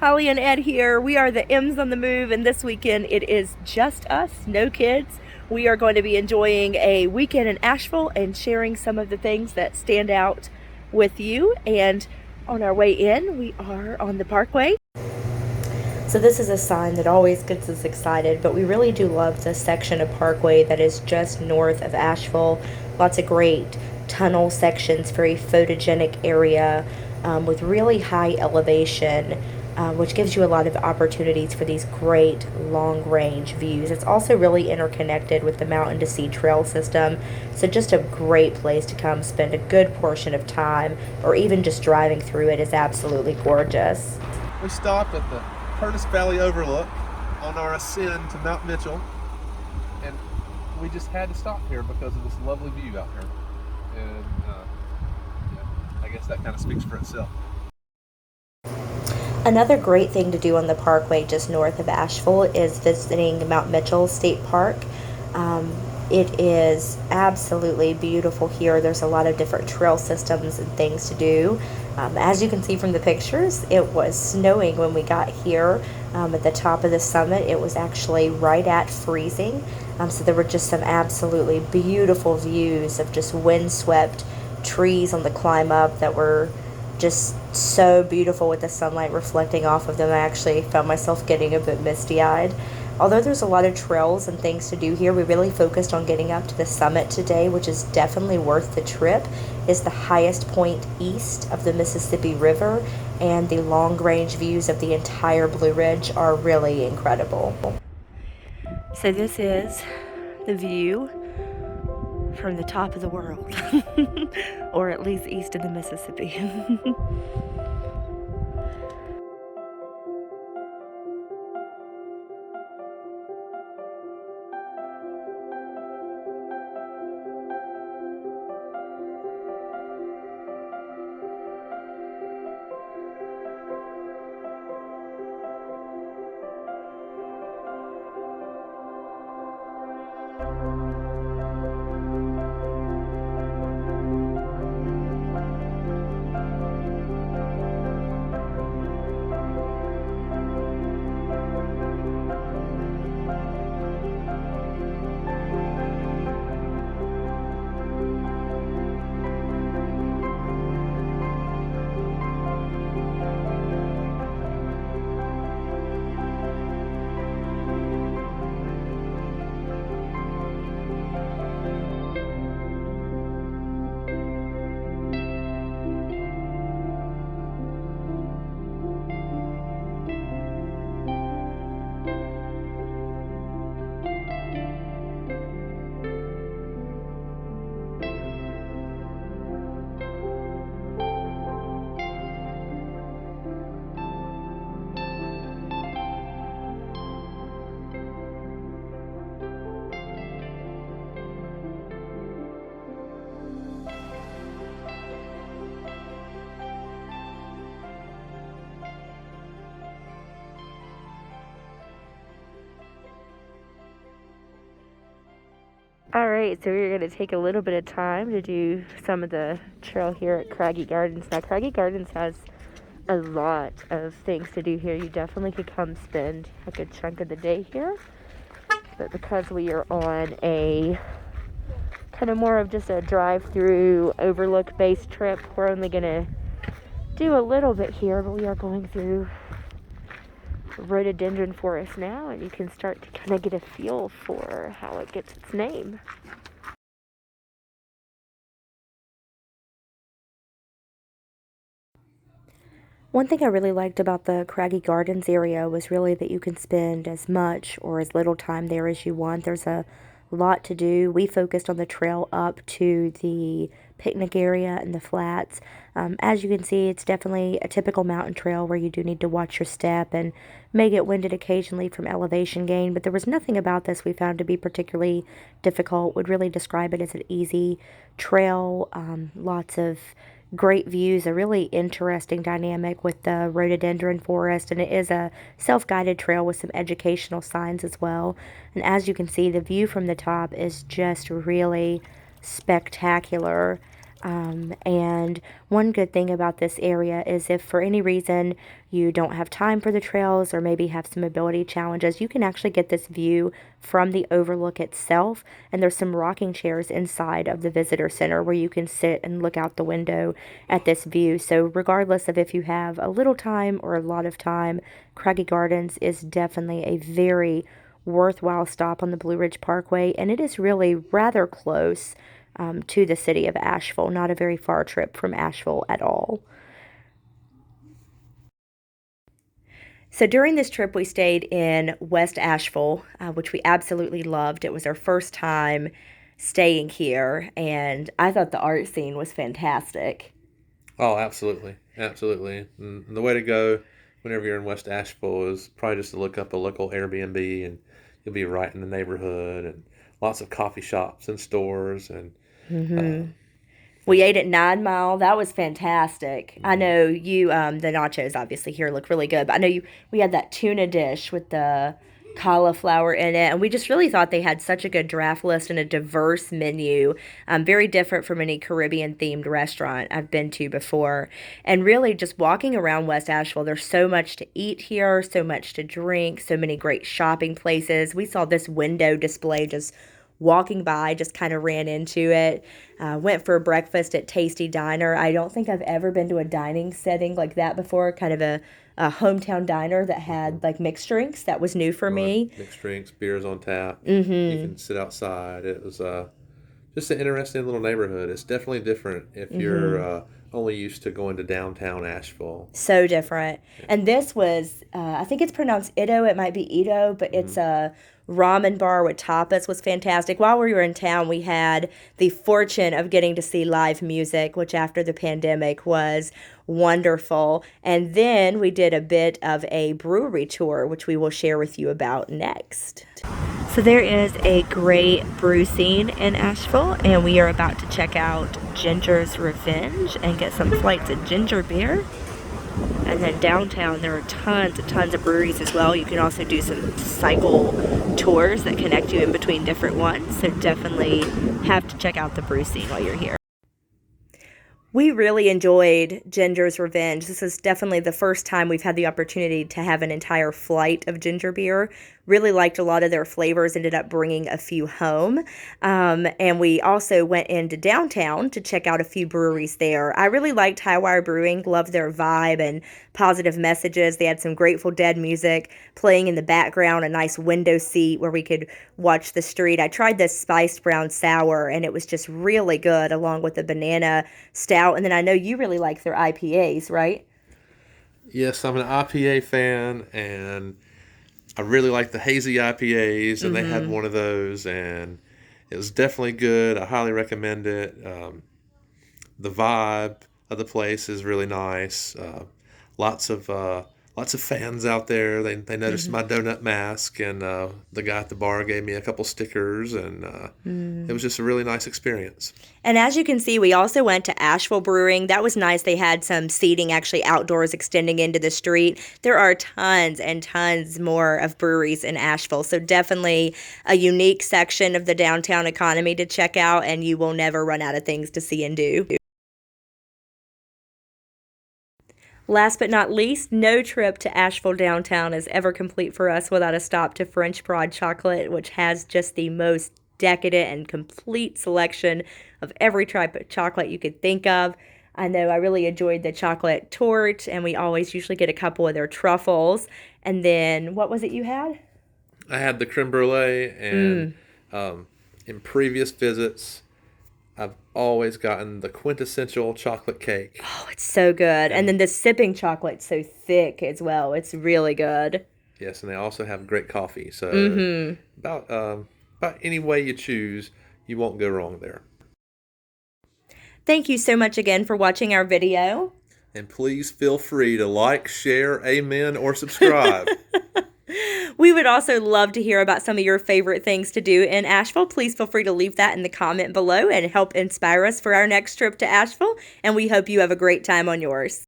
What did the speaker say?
Holly and Ed here. We are the M's on the move, and this weekend it is just us, no kids. We are going to be enjoying a weekend in Asheville and sharing some of the things that stand out with you. And on our way in, we are on the Parkway. So this is a sign that always gets us excited, but we really do love this section of Parkway that is just north of Asheville. Lots of great tunnel sections, very photogenic area with really high elevation, which gives you a lot of opportunities for these great long-range views. It's also really interconnected with the Mountain to Sea Trail system, so just a great place to come spend a good portion of time, or even just driving through it is absolutely gorgeous. We stopped at the Curtis Valley Overlook on our ascend to Mount Mitchell, and we just had to stop here because of this lovely view out here. And I guess that kind of speaks for itself. Another great thing to do on the Parkway just north of Asheville is visiting Mount Mitchell State Park. It is absolutely beautiful here. There's a lot of different trail systems and things to do. As you can see from the pictures, it was snowing when we got here. At the top of the summit, it was actually right at freezing. So there were just some absolutely beautiful views of just windswept trees on the climb up that were just so beautiful with the sunlight reflecting off of them. I actually found myself getting a bit misty-eyed. Although there's a lot of trails and things to do here, we really focused on getting up to the summit today, which is definitely worth the trip. It's the highest point east of the Mississippi River, and the long-range views of the entire Blue Ridge are really incredible. So this is the view from the top of the world, or at least east of the Mississippi. All right, so we're going to take a little bit of time to do some of the trail here at Craggy Gardens. Now, Craggy Gardens has a lot of things to do here. You definitely could come spend a good chunk of the day here. But because we are on a kind of more of just a drive-through overlook-based trip, we're only going to do a little bit here, but we are going through rhododendron forest now, and you can start to kind of get a feel for how it gets its name. One thing I really liked about the Craggy Gardens area was really that you can spend as much or as little time there as you want. There's a lot to do. We focused on the trail up to the picnic area and the flats. As you can see, it's definitely a typical mountain trail where you do need to watch your step and may get winded occasionally from elevation gain, but there was nothing about this we found to be particularly difficult. Would really describe it as an easy trail. Lots of great views, a really interesting dynamic with the rhododendron forest, and it is a self-guided trail with some educational signs as well. And as you can see, the view from the top is just really spectacular. And one good thing about this area is if for any reason you don't have time for the trails or maybe have some mobility challenges, you can actually get this view from the overlook itself. And there's some rocking chairs inside of the visitor center where you can sit and look out the window at this view. So regardless of if you have a little time or a lot of time, Craggy Gardens is definitely a very worthwhile stop on the Blue Ridge Parkway, and it is really rather close to the city of Asheville. Not a very far trip from Asheville at all. So during this trip, we stayed in West Asheville, which we absolutely loved. It was our first time staying here, and I thought the art scene was fantastic. Oh, absolutely, absolutely. And the way to go whenever you're in West Asheville is probably just to look up a local Airbnb, and you'll be right in the neighborhood, and lots of coffee shops and stores, and We ate at 9 Mile. That was fantastic. I know you, the nachos obviously here look really good, but I know we had that tuna dish with the cauliflower in it, and we just really thought they had such a good draft list and a diverse menu, very different from any Caribbean themed restaurant I've been to before. And really, just walking around West Asheville, there's so much to eat here, so much to drink, so many great shopping places. We saw this window display just walking by, just kind of ran into it. Went for breakfast at Tasty Diner. I don't think I've ever been to a dining setting like that before, kind of a hometown diner that had like mixed drinks. That was new for me. mixed drinks, beers on tap. You can sit outside. It was just an interesting little neighborhood. It's definitely different if you're only used to going to downtown Asheville. So different. And this was, I think it's pronounced Ito. It might be Ito, but it's a ramen bar with tapas. Was fantastic. While we were in town, we had the fortune of getting to see live music, which after the pandemic was wonderful. And then we did a bit of a brewery tour, which we will share with you about next. So there is a great brew scene in Asheville, and we are about to check out Ginger's Revenge and get some flights of ginger beer. And then downtown, there are tons and tons of breweries as well. You can also do some cycle tours that connect you in between different ones. So definitely have to check out the brew scene while you're here. We really enjoyed Ginger's Revenge. This is definitely the first time we've had the opportunity to have an entire flight of ginger beer. Really liked a lot of their flavors, ended up bringing a few home. And we also went into downtown to check out a few breweries there. I really liked Highwire Brewing, loved their vibe and positive messages. They had some Grateful Dead music playing in the background, a nice window seat where we could watch the street. I tried this spiced brown sour, and it was just really good, along with the banana stout. And then I know you really like their IPAs, right? Yes, I'm an IPA fan, and I really like the hazy IPAs, and they had one of those, and it was definitely good. I highly recommend it. The vibe of the place is really nice. Lots of fans out there. They noticed my donut mask, and the guy at the bar gave me a couple stickers, and it was just a really nice experience. And as you can see, we also went to Asheville Brewing. That was nice. They had some seating actually outdoors extending into the street. There are tons and tons more of breweries in Asheville. So definitely a unique section of the downtown economy to check out, and you will never run out of things to see and do. Last but not least, no trip to Asheville downtown is ever complete for us without a stop to French Broad Chocolate, which has just the most decadent and complete selection of every type of chocolate you could think of. I know I really enjoyed the chocolate torte, and we always usually get a couple of their truffles. And then, what was it you had? I had the creme brulee, and in previous visits, I've always gotten the quintessential chocolate cake. Oh, it's so good. And then the sipping chocolate's so thick as well. It's really good. Yes, and they also have great coffee. So about any way you choose, you won't go wrong there. Thank you so much again for watching our video. And please feel free to like, share, amen, or subscribe. We would also love to hear about some of your favorite things to do in Asheville. Please feel free to leave that in the comment below and help inspire us for our next trip to Asheville. And we hope you have a great time on yours.